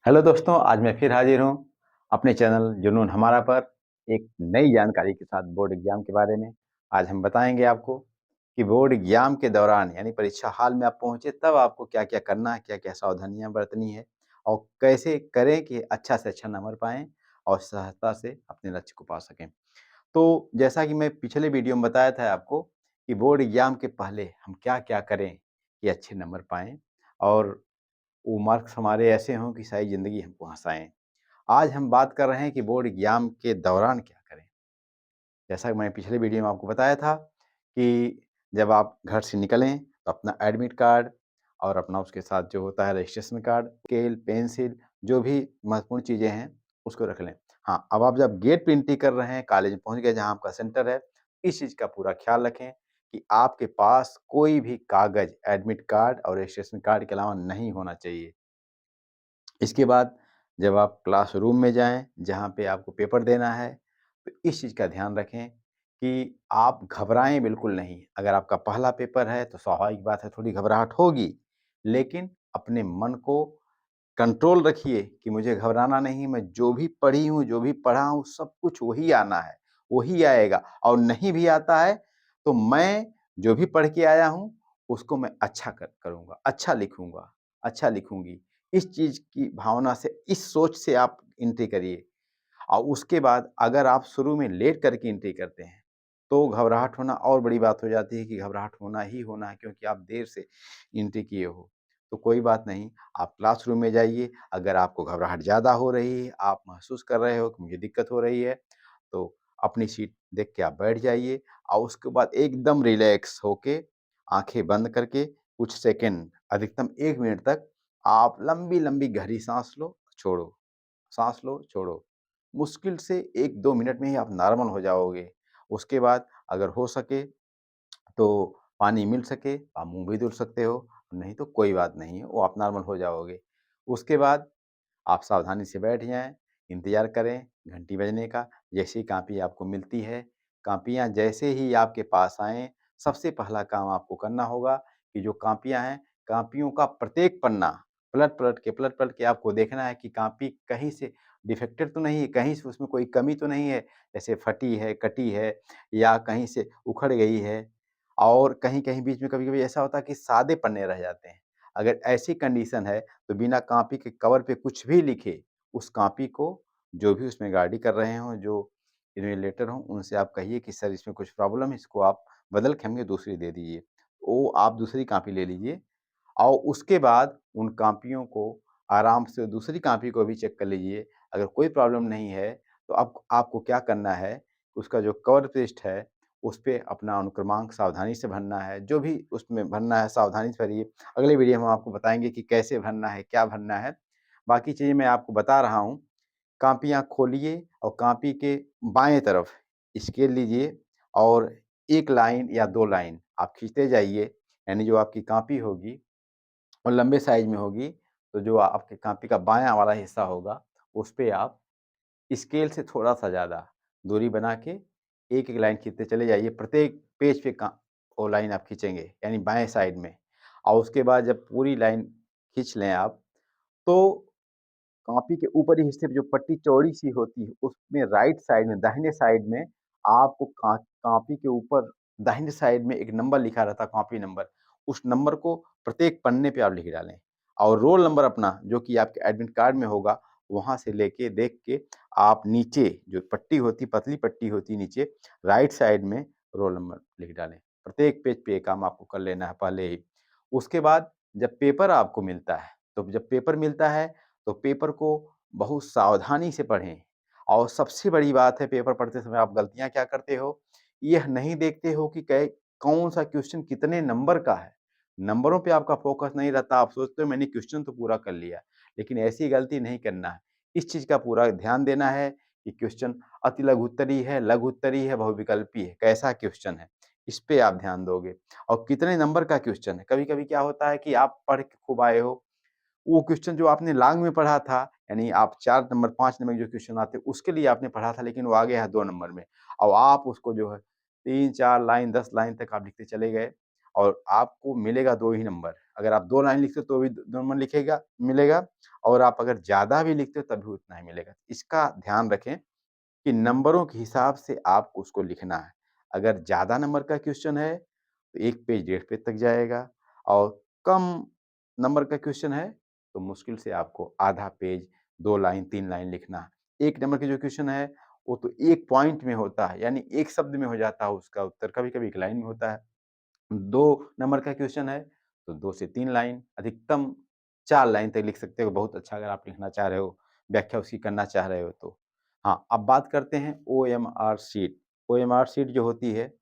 Hello दोस्तों, आज मैं फिर हाजिर हूँ अपने चैनल जुनून हमारा पर एक नई जानकारी के साथ बोर्ड एग्जाम के बारे में। आज हम बताएंगे आपको कि बोर्ड एग्जाम के दौरान यानी परीक्षा हॉल में आप पहुँचे तब आपको क्या-क्या करना है, क्या-क्या सावधानियाँ बरतनी है और कैसे करें कि अच्छा से अच्छा नंबर पाएँ और सहजता से अपने लक्ष्य को पा सकें। तो जैसा कि मैं पिछले वीडियो में बताया था आपको कि बोर्ड एग्जाम के पहले हम क्या-क्या करें कि अच्छे नंबर पाएँ और वो मार्क्स हमारे ऐसे हों कि सारी ज़िंदगी हमको हँसाएँ। आज हम बात कर रहे हैं कि बोर्ड एग्ज़ाम के दौरान क्या करें? जैसा कि मैंने पिछले वीडियो में आपको बताया था कि जब आप घर से निकलें तो अपना एडमिट कार्ड और अपना उसके साथ जो होता है रजिस्ट्रेशन कार्ड, स्केल, पेंसिल जो भी महत्वपूर्ण चीज़ें हैं उसको रख लें। हाँ, अब आप जब गेट पे एंट्री कर रहे हैं, कॉलेज में पहुँच गए जहाँ आपका सेंटर है, इस चीज़ का पूरा ख़्याल रखें कि आपके पास कोई भी कागज़, एडमिट कार्ड और रजिस्ट्रेशन कार्ड के अलावा नहीं होना चाहिए। इसके बाद जब आप क्लासरूम में जाएँ, जहाँ पे आपको पेपर देना है, तो इस चीज़ का ध्यान रखें कि आप घबराएँ बिल्कुल नहीं। अगर आपका पहला पेपर है, तो स्वाभाविक बात है थोड़ी घबराहट होगी, लेकिन अपने मन को कंट्रोल रखिए कि मुझे घबराना नहीं, मैं जो भी पढ़ी हूँ, जो भी पढ़ा हूँ, सब कुछ वही आना है, वही आएगा और नहीं भी आता है, तो मैं जो भी पढ़ के आया हूँ, उसको मैं अच्छा करूँगा, अच्छा लिखूँगा, अच्छा लिखूँगी। इस चीज़ की भावना से, इस सोच से आप एंट्री करिए और उसके बाद अगर आप शुरू में लेट करके एंट्री करते हैं, तो घबराहट होना और बड़ी बात हो जाती है कि घबराहट होना ही होना है क्योंकि आप देर से एंट्री किए हो। तो कोई बात नहीं, आप क्लासरूम में जाइए, अगर आपको घबराहट ज़्यादा हो रही है, आप महसूस कर रहे हो कि मुझे दिक्कत हो रही है, तो अपनी सीट देख के आप बैठ जाइए और उसके बाद एकदम रिलैक्स होके, आँखें बंद करके कुछ सेकंड, अधिकतम 1 मिनट तक आप लंबी-लंबी गहरी साँस लो, छोड़ो, साँस लो, छोड़ो। मुश्किल से 1-2 मिनट में ही आप नॉर्मल हो जाओगे। उसके बाद अगर हो सके तो पानी मिल सके, आप मुँह भी धुल सकते हो, नहीं तो कोई बात नहीं है, वो आप नॉर्मल हो जाओगे। उसके बाद आप सावधानी से बैठ जाएँ, इंतज़ार करें घंटी बजने का। जैसे ही कॉपी आपको मिलती है, कॉपियाँ जैसे ही आपके पास आएँ, सबसे पहला काम आपको करना होगा कि जो कॉपियाँ हैं, कॉपियों का प्रत्येक पन्ना पलट-पलट के आपको देखना है कि कॉपी कहीं से डिफेक्टेड तो नहीं है, कहीं से उसमें कोई कमी तो नहीं है, जैसे फटी है, कटी है या कहीं से उखड़ गई है और कहीं-कहीं बीच में कभी-कभी ऐसा होता है कि सादे पन्ने रह जाते हैं। अगर ऐसी कंडीशन है तो बिना कॉपी के कवर पे कुछ भी लिखे, उस कॉपी को जो भी उसमें गार्डी कर रहे हों, जो इन्विजिलेटर हों, उनसे आप कहिए कि सर इसमें कुछ प्रॉब्लम है, इसको आप बदल के हमें दूसरी दे दीजिए। वो आप दूसरी कॉपी ले लीजिए और उसके बाद उन कॉपियों को आराम से दूसरी कॉपी को भी चेक कर लीजिए। अगर कोई प्रॉब्लम नहीं है, तो अब आपको क्या करना है, उसका जो कवर पेस्ट है, उसपे अपना अनुक्रमांक सावधानी से भरना है। जो भी उसमें भरना है सावधानी से भरिए। अगले वीडियो में हम आपको बताएँगे कि कैसे भरना है, क्या भरना है। बाकी चीज़ें मैं आपको बता रहा हूँ। कॉपियाँ खोलिए और कॉपी के बाएँ तरफ स्केल लीजिए और 1 लाइन या 2 लाइन आप खींचते जाइए, यानी जो आपकी कॉपी होगी और लंबे साइज़ में होगी, तो जो आपकी कॉपी का बायाँ वाला हिस्सा होगा, उसपे आप स्केल से थोड़ा-सा ज़्यादा दूरी बना के एक-एक लाइन खींचते चले जाइए। प्रत्येक पेज पे वो लाइन आप खींचेंगे, यानी बाएँ साइड में और उसके बाद जब पूरी लाइन खींच लें आप, तो कॉपी के ऊपरी हिस्से पे जो पट्टी चौड़ी-सी होती है, उसमें राइट साइड में, दाहिने साइड में आपको कॉपी के ऊपर दाहिने साइड में एक नंबर लिखा रहता है, कॉपी नंबर। उस नंबर को प्रत्येक पन्ने पे आप लिख डालें और रोल नंबर अपना जो कि आपके एडमिट कार्ड में होगा, वहाँ से लेके देख के आप नीचे जो पट्टी होती है, पतली पट्टी होती है नीचे, राइट साइड में रोल नंबर लिख डालें। प्रत्येक पेज पे ये काम आपको कर लेना है पहले ही। उसके बाद जब पेपर आपको मिलता है, तो जब पेपर मिलता है तो पेपर को बहुत सावधानी से पढ़ें और सबसे बड़ी बात है पेपर पढ़ते समय आप गलतियाँ क्या करते हो, यह नहीं देखते हो कि कै कौन-सा क्वेश्चन कितने नंबर का है। नंबरों पे आपका फ़ोकस नहीं रहता, आप सोचते हो मैंने क्वेश्चन तो पूरा कर लिया, लेकिन ऐसी गलती नहीं करना है। इस चीज़ का पूरा ध्यान देना है कि क्वेश्चन अति लघु उत्तरीय है, लघु उत्तरीय है, बहुविकल्पीय है, कैसा क्वेश्चन है, इस पे आप ध्यान दोगे और कितने नंबर का क्वेश्चन है। कभी-कभी क्या होता है कि आप पढ़ के खूब आए हो, वो क्वेश्चन जो आपने लॉन्ग में पढ़ा था, यानी आप 4 नंबर, 5 नंबर के जो क्वेश्चन आते हैं, उसके लिए आपने पढ़ा था, लेकिन वो आ गया है 2 नंबर में और आप उसको जो है 3-4 लाइन, 10 लाइन तक आप लिखते चले गए और आपको मिलेगा 2 ही नंबर। अगर आप 2 लाइन लिखते हो तो भी 2 नंबर लिखेगा मिलेगा और आप अगर ज़्यादा भी लिखते हो तब भी उतना ही मिलेगा। इसका ध्यान रखें कि नंबरों के हिसाब से आपको उसको लिखना है। अगर ज़्यादा नंबर का क्वेश्चन है, तो 1 पेज, डेढ़ पेज तक जाएगा और कम नंबर का क्वेश्चन है, तो मुश्किल से आपको आधा पेज, 2 लाइन, 3 लाइन लिखना है। 1 नंबर के जो क्वेश्चन है, वो तो 1 पॉइंट में होता है, यानी 1 शब्द में हो जाता है उसका उत्तर, कभी-कभी 1 लाइन में होता है। 2 नंबर का क्वेश्चन है, तो 2 से 3 लाइन, अधिकतम 4 लाइन तक लिख सकते हो, बहुत अच्छा अगर आप लिखना चाह रहे हो, व्याख्या उसकी करना चाह रहे हो तो। हाँ, अब बात करते हैं ओएमआर शीट। ओएमआर शीट जो होती है,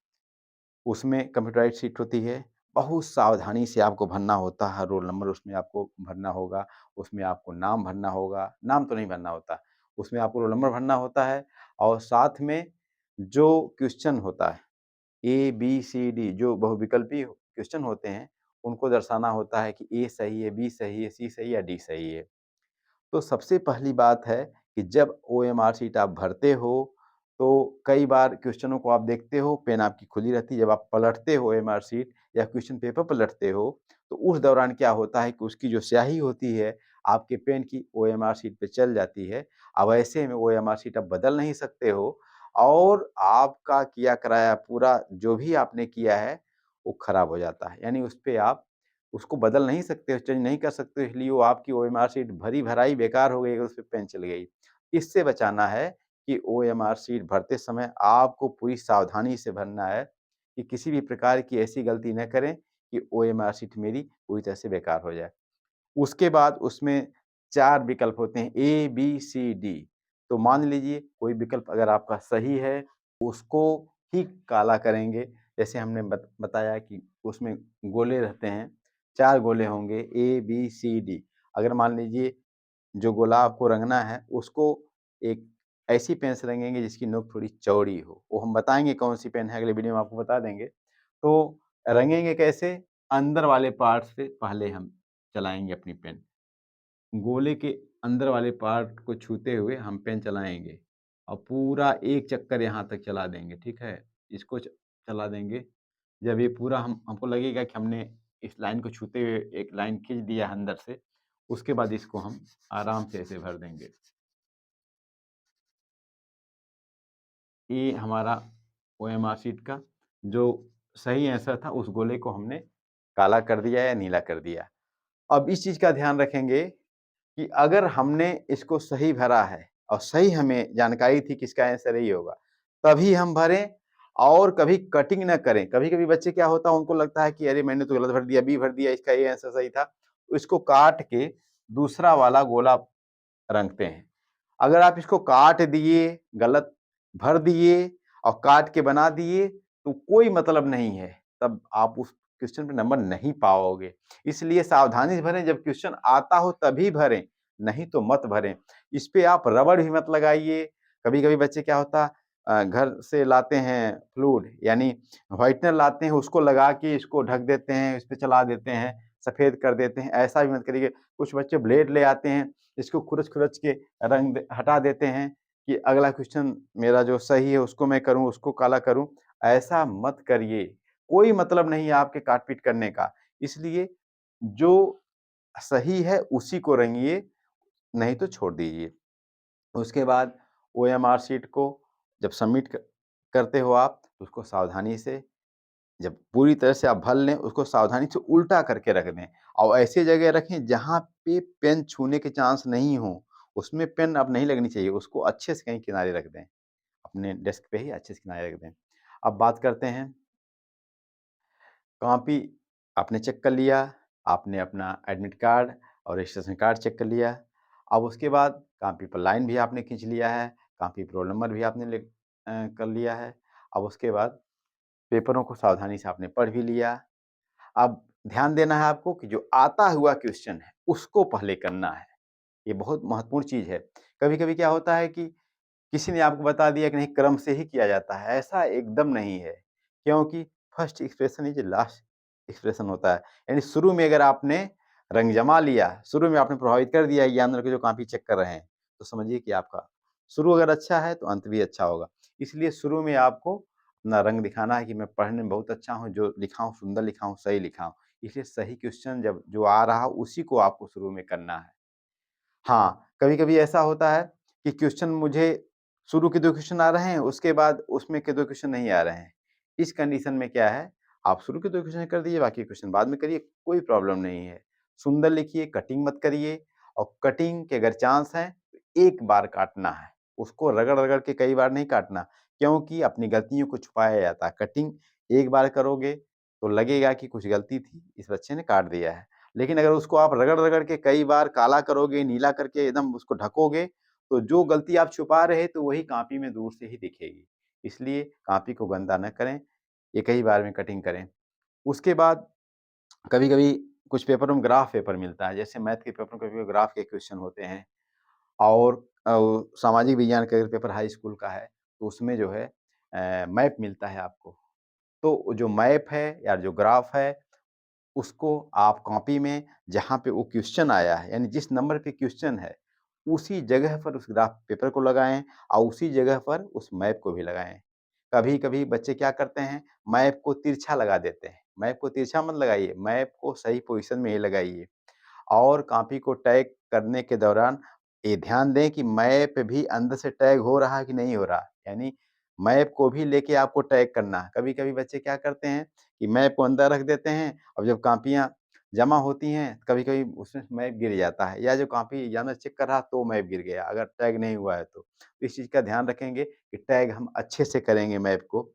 उसमें कंप्यूटराइज़्ड शीट होती है, बहुत सावधानी से आपको भरना होता है, रोल नंबर उसमें आपको भरना होगा, उसमें आपको नाम भरना होगा, नाम तो नहीं भरना होता, उसमें आपको रोल नंबर भरना होता है और साथ में जो क्वेश्चन होता है ए, बी, सी, डी जो बहुविकल्पी क्वेश्चन होते हैं, उनको दर्शाना होता है कि ए सही है, बी सही है, सी सही है या डी सही है। तो सबसे पहली बात है कि जब ओएमआर शीट आप भरते हो, तो कई बार क्वेश्चनों को आप देखते हो, पेन आपकी खुली रहती है, जब आप पलटते हो ओएमआर शीट या क्वेश्चन पेपर पलटते हो, तो उस दौरान क्या होता है कि उसकी जो स्याही होती है, आपके पेन की ओएमआर शीट पे चल जाती है। अब ऐसे में ओएमआर शीट आप बदल नहीं सकते हो और आपका किया कराया पूरा जो भी आपने किया है, वो खराब हो जाता है। यानी उसपे आप उसको बदल नहीं सकते हो, चेंज नहीं कर सकते हो, इसलिए वो आपकी ओएमआर शीट भरी-भराई बेकार हो गई अगर उसपे पेन चल गई। इससे बचाना है कि ओएमआर शीट भरते समय आपको पूरी सावधानी से भरना है कि किसी भी प्रकार की ऐसी गलती न करें कि ओएमआर शीट मेरी पूरी तरह से बेकार हो जाए। उसके बाद उसमें 4 विकल्प होते हैं ए, बी, सी, डी। तो मान लीजिए कोई विकल्प अगर आपका सही है, उसको ही काला करेंगे। जैसे हमने बताया कि उसमें गोले रहते हैं, 4 गोले होंगे ए, बी, सी, डी। अगर मान लीजिए जो गोला आपको रंगना है, उसको एक ऐसी पेन से रंगेंगे जिसकी नोक थोड़ी चौड़ी हो। वो हम बताएँगे कौन-सी पेन है, अगले वीडियो में आपको बता देंगे। तो रंगेंगे कैसे? अंदर वाले पार्ट से पहले हम चलाएँगे अपनी पेन। गोले के अंदर वाले पार्ट को छूते हुए हम पेन चलाएँगे और पूरा एक चक्कर यहाँ तक चला देंगे, ठीक है? इसको चला देंगे। जब ये पूरा हमको लगेगा कि हमने इस लाइन को छूते हुए एक लाइन खींच दिया है अंदर से, उसके बाद इसको हम आराम से ऐसे भर देंगे। ये हमारा ओएमआर शीट का जो सही आंसर था, उस गोले को हमने काला कर दिया या नीला कर दिया। अब इस चीज़ का ध्यान रखेंगे कि अगर हमने इसको सही भरा है और सही हमें जानकारी थी कि इसका आंसर यही होगा, तभी हम भरें और कभी कटिंग ना करें। कभी-कभी बच्चे क्या होता है उनको लगता है कि अरे मैंने तो गलत भर दिया, बी भर दिया, इसका ये आंसर सही था। तो इसको काट के दूसरा वाला गोला रंगते हैं। अगर आप इसको काट दिए, गलत भर दिए और काट के बना दिए, तो कोई मतलब नहीं है। तब आप उस क्वेश्चन पे नंबर नहीं पाओगे। इसलिए सावधानी से भरें, जब क्वेश्चन आता हो तभी भरें, नहीं तो मत भरें। इस पे आप रबड़ भी मत लगाइए। कभी-कभी बच्चे क्या होता घर से लाते हैं फ्लूइड यानी व्हाइटनर लाते हैं, उसको लगा के इसको ढक देते हैं, इस पे चला देते हैं, सफ़ेद कर देते हैं। ऐसा भी मत करिए। कुछ बच्चे ब्लेड ले आते हैं, इसको खुरच-खुरच के रंग हटा देते हैं कि अगला क्वेश्चन मेरा जो सही है उसको मैं करूँ, उसको काला करूँ। ऐसा मत करिए। कोई मतलब नहीं है आपके काट-पीट करने का। इसलिए जो सही है उसी को रंगिए, नहीं तो छोड़ दीजिए। उसके बाद ओएमआर शीट को जब सबमिट करते हो आप, तो उसको सावधानी से जब पूरी तरह से आप भर लें, उसको सावधानी से उल्टा करके रख दें और ऐसी जगह रखें जहाँ पे पेन छूने के चांस नहीं हो। उसमें पेन अब नहीं लगनी चाहिए, उसको अच्छे से कहीं किनारे रख दें। अपने डेस्क पे ही अच्छे से किनारे रख दें। अब बात करते हैं कॉपी आपने चेक कर लिया, आपने अपना एडमिट कार्ड और रजिस्ट्रेशन कार्ड चेक कर लिया। अब उसके बाद कॉपी पर लाइन भी आपने खींच लिया है, कॉपी पर रोल नंबर भी आपने कर लिया है। अब उसके बाद पेपरों को सावधानी से आपने पढ़ भी लिया। अब ध्यान देना है आपको कि जो आता हुआ क्वेश्चन है, उसको पहले करना है। ये बहुत महत्वपूर्ण चीज़ है। कभी-कभी क्या होता है कि किसी ने आपको बता दिया कि नहीं क्रम से ही किया जाता है, ऐसा एकदम नहीं है। क्योंकि first expression is last expression होता है। यानी शुरू में अगर आपने रंग जमा लिया, शुरू में आपने प्रभावित कर दिया एग्जामिनर को जो कॉपी चेक कर रहे हैं, तो समझिए कि आपका शुरू अगर अच्छा है तो अंत भी अच्छा होगा। इसलिए शुरू में आपको अपना रंग दिखाना है कि मैं पढ़ने में बहुत अच्छा हूँ, जो लिखा हूँ सुंदर लिखा हूँ, सही लिखा हूँ। इसलिए सही क्वेश्चन जब जो आ रहा उसी को आपको शुरू में करना है। हाँ, कभी-कभी ऐसा होता है कि क्वेश्चन मुझे शुरू के 2 क्वेश्चन आ रहे हैं, उसके बाद उसमें के 2 क्वेश्चन नहीं आ रहे हैं। इस कंडीशन में क्या है, आप शुरू के 2 क्वेश्चन कर दीजिए, बाकी क्वेश्चन बाद में करिए, कोई प्रॉब्लम नहीं है। सुंदर लिखिए, कटिंग मत करिए और कटिंग के अगर चांस हैं, तो एक बार काटना है। उसको रगड़-रगड़ के कई बार नहीं काटना, क्योंकि अपनी गलतियों को छुपाया जाता है। कटिंग एक बार करोगे, तो लगेगा कि कुछ गलती थी, इस बच्चे ने काट दिया है। लेकिन अगर उसको आप रगड़-रगड़ के कई बार काला करोगे, नीला करके एकदम उसको ढकोगे, तो जो गलती आप छुपा रहे तो वही कॉपी में दूर से ही दिखेगी। इसलिए कॉपी को गंदा न करें, एक ही बार में कटिंग करें। उसके बाद कभी-कभी कुछ पेपरों में ग्राफ पेपर मिलता है, जैसे मैथ के पेपर में कभी-कभी ग्राफ के क्वेश्चन होते हैं और सामाजिक विज्ञान का अगर पेपर हाई स्कूल का है, तो उसमें जो है मैप मिलता है आपको। तो जो मैप है या जो ग्राफ है उसको आप कॉपी में जहाँ पे वो क्वेश्चन आया है, यानी जिस नंबर पे क्वेश्चन है, उसी जगह पर उस ग्राफ पेपर को लगाएँ और उसी जगह पर उस मैप को भी लगाएँ। कभी-कभी बच्चे क्या करते हैं, मैप को तिरछा लगा देते हैं। मैप को तिरछा मत लगाइए, मैप को सही पोज़ीशन में ही लगाइए। और कॉपी को टैग करने के दौरान ये ध्यान दें कि मैप भी अंदर से टैग हो रहा है कि नहीं हो रहा। यानी मैप को भी लेके आपको टैग करना है। कभी-कभी बच्चे क्या करते हैं कि मैप को अंदर रख देते हैं और जब कॉपियाँ जमा होती हैं, कभी-कभी उसमें मैप गिर जाता है या जो कॉपी एग्ज़ामिनर चेक कर रहा तो मैप गिर गया, अगर टैग नहीं हुआ है तो। इस चीज़ का ध्यान रखेंगे कि टैग हम अच्छे से करेंगे मैप को।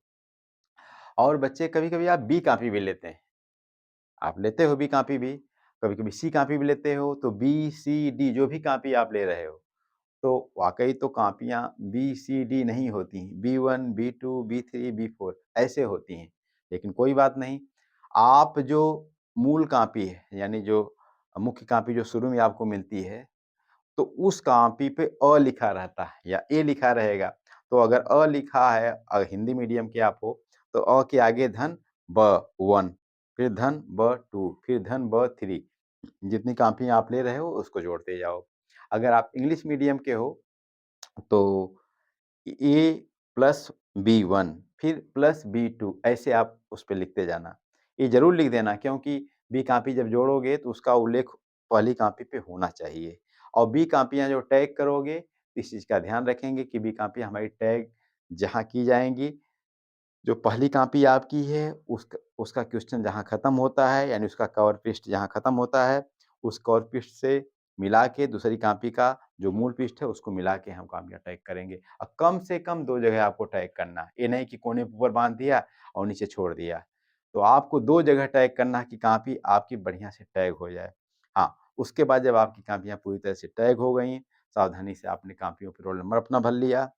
और बच्चे कभी-कभी आप बी कॉपी भी लेते हैं। आप लेते हो बी कॉपी भी, कभी-कभी सी कॉपी भी लेते हो, तो बी, सी, डी जो भी कॉपी आप ले रहे हो, तो वाक़ई तो कॉपियाँ बी, सी, डी नहीं होती हैं, बी1, बी2, बी3, बी4 ऐसे होती हैं। लेकिन कोई बात नहीं, आप जो मूल कॉपी है, यानी जो मुख्य कॉपी जो शुरू में आपको मिलती है, तो उस कॉपी पे अ लिखा रहता है या ए लिखा रहेगा। तो अगर अ लिखा है हिंदी मीडियम के आप हो, तो अ के आगे धन ब 1 फिर धन ब 2 फिर धन ब 3 जितनी कॉपियाँ आप ले रहे हो उसको जोड़ते जाओ। अगर आप इंग्लिश मीडियम के हो तो ए प्लस बी1 फिर प्लस बी2 ऐसे आप उस पे लिखते जाना। ये ज़रूर लिख देना क्योंकि बी कॉपी जब जोड़ोगे तो उसका उल्लेख पहली कॉपी पे होना चाहिए और बी कॉपियाँ जो टैग करोगे, इस चीज़ का ध्यान रखेंगे कि बी कॉपी हमारी टैग जहाँ की जाएँगी जो पहली कॉपी आपकी है उसका क्वेश्चन जहाँ खत्म होता है यानी उसका कवर पृष्ठ जहाँ खत्म होता है, उस कवर पृष्ठ से मिला के दूसरी कॉपी का जो मूल पृष्ठ है उसको मिला के हम कॉपियाँ टैग करेंगे और कम से कम 2 जगह आपको टैग करना है। ये नहीं कि कोने पे ऊपर बाँध दिया और नीचे छोड़ दिया। तो आपको 2 जगह टैग करना है कि कॉपी आपकी बढ़िया से टैग हो जाए। हाँ, उसके बाद जब आपकी कॉपियाँ पूरी तरह से टैग हो गई, सावधानी से आपने कॉपियों पे रोल नंबर अपना भर लिया,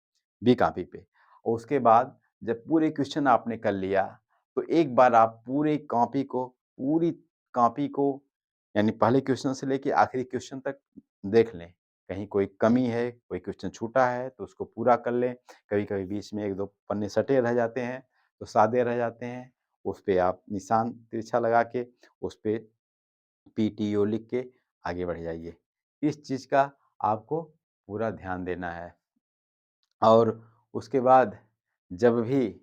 बी कॉपी पे और उसके बाद जब पूरे क्वेश्चन आपने कर लिया, तो एक बार आप पूरी कॉपी को यानी पहले क्वेश्चन से लेके आखिरी क्वेश्चन तक देख लें। कहीं कोई कमी है, कोई क्वेश्चन छूटा है तो उसको पूरा कर लें। कभी-कभी बीच में 1-2 पन्ने सटे रह जाते हैं, तो सादे रह जाते हैं, उस पे आप निशान तिरछा लगा के उस पे पीटीओ लिख के आगे बढ़ जाइए। इस चीज़ का आपको पूरा ध्यान देना है। और उसके बाद जब भी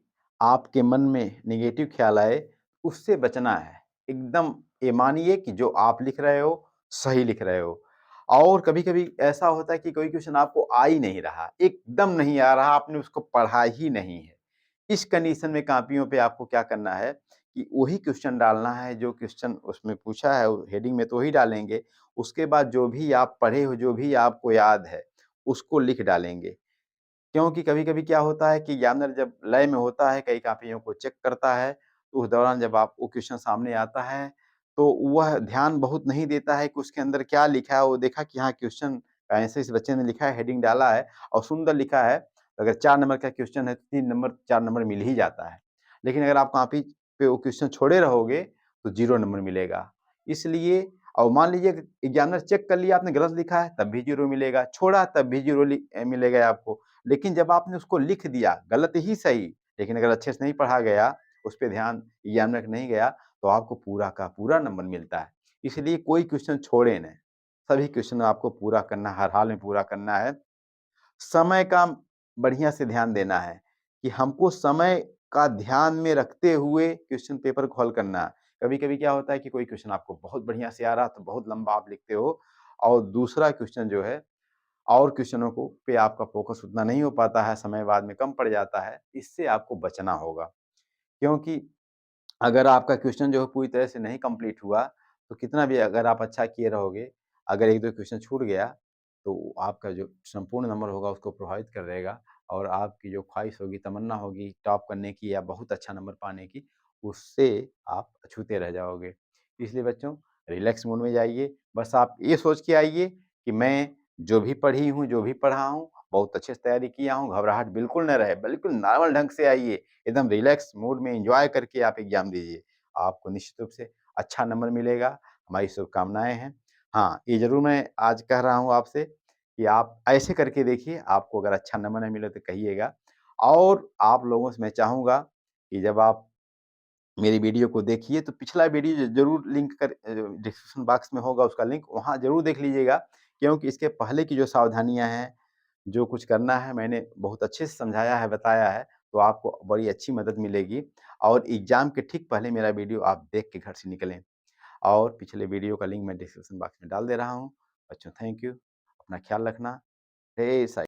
आपके मन में नेगेटिव ख़्याल आए, उससे बचना है। एकदम ये मानिए कि जो आप लिख रहे हो, सही लिख रहे हो। और कभी-कभी ऐसा होता है कि कोई क्वेश्चन आपको आ ही नहीं रहा, एकदम नहीं आ रहा, आपने उसको पढ़ा ही नहीं है। इस कंडीशन में कॉपियों पे आपको क्या करना है कि वही क्वेश्चन डालना है जो क्वेश्चन उसमें पूछा है, हेडिंग में तो वही डालेंगे। उसके बाद जो भी आप पढ़े हो, जो भी आपको याद है, उसको लिख डालेंगे। क्योंकि कभी-कभी क्या होता है कि एग्ज़ामिनर जब लय में होता है, कई कॉपियों को चेक करता है, तो उस दौरान जब आप वो क्वेश्चन सामने आता है, तो वह ध्यान बहुत नहीं देता है कि उसके अंदर क्या लिखा है। वो देखा कि हाँ, क्वेश्चन का आंसर इस बच्चे ने लिखा है, हेडिंग डाला है और सुंदर लिखा है। अगर 4 नंबर का क्वेश्चन है, तो 3 नंबर 4 नंबर मिल ही जाता है। लेकिन अगर आप कॉपी पे वो क्वेश्चन छोड़े रहोगे, तो 0 नंबर मिलेगा। इसलिए और मान लीजिए एग्ज़ामिनर चेक कर लिया आपने गलत लिखा है, तब भी 0 मिलेगा, छोड़ा तब भी 0 मिलेगा आपको। लेकिन जब आपने उसको लिख दिया, गलत ही सही, लेकिन अगर अच्छे से नहीं पढ़ा गया, उस पे ध्यान एग्ज़ामिनर का नहीं गया, तो आपको पूरा का पूरा नंबर मिलता है। इसलिए कोई क्वेश्चन छोड़े नहीं, सभी क्वेश्चन आपको पूरा करना है, हर हाल में पूरा करना है। समय का बढ़िया से ध्यान देना है कि हमको समय का ध्यान में रखते हुए क्वेश्चन पेपर को हल करना है। कभी-कभी क्या होता है कि कोई क्वेश्चन आपको बहुत बढ़िया से आ रहा है, तो बहुत लंबा आप लिखते हो और दूसरा क्वेश्चन जो है और क्वेश्चनों को पे आपका फ़ोकस उतना नहीं हो पाता है, समय बाद में कम पड़ जाता है। इससे आपको बचना होगा, क्योंकि अगर आपका क्वेश्चन जो है पूरी तरह से नहीं कंप्लीट हुआ, तो कितना भी अगर आप अच्छा किए रहोगे, अगर 1-2 क्वेश्चन छूट गया, तो आपका जो संपूर्ण नंबर होगा उसको प्रभावित कर देगा और आपकी जो ख़्वाहिश होगी, तमन्ना होगी टॉप करने की या बहुत अच्छा नंबर पाने की, उससे आप अछूते रह जाओगे। इसलिए बच्चों रिलैक्स मोड में जाइए, बस आप ये सोच के आइए कि मैं जो भी पढ़ी हूँ, जो भी पढ़ा हूँ, बहुत अच्छे से तैयारी किया हूँ, घबराहट बिल्कुल ना रहे, बिल्कुल नॉर्मल ढंग से आइए। एकदम रिलैक्स मूड में एन्जॉय करके आप एग्ज़ाम दीजिए। आपको निश्चित रूप से अच्छा नंबर मिलेगा, हमारी शुभकामनाएँ हैं। हाँ, ये ज़रूर मैं आज कह रहा हूँ आपसे कि आप ऐसे करके देखिए, आपको अगर अच्छा नंबर नहीं मिले तो कहिएगा। और आप लोगों से मैं चाहूँगा कि जब आप मेरी वीडियो को देखिए तो पिछला वीडियो ज़रूर लिंक डिस्क्रिप्शन बॉक्स में होगा उसका लिंक, वहाँ ज़रूर देख लीजिएगा, क्योंकि इसके पहले की जो सावधानियाँ हैं, जो कुछ करना है मैंने बहुत अच्छे से समझाया है, बताया है, तो आपको बड़ी अच्छी मदद मिलेगी और एग्ज़ाम के ठीक पहले मेरा वीडियो आप देख के घर से निकलें। और पिछले वीडियो का लिंक मैं डिस्क्रिप्शन बॉक्स में डाल दे रहा हूँ। बच्चों थैंक यू, अपना ख़्याल रखना। ढेर सारी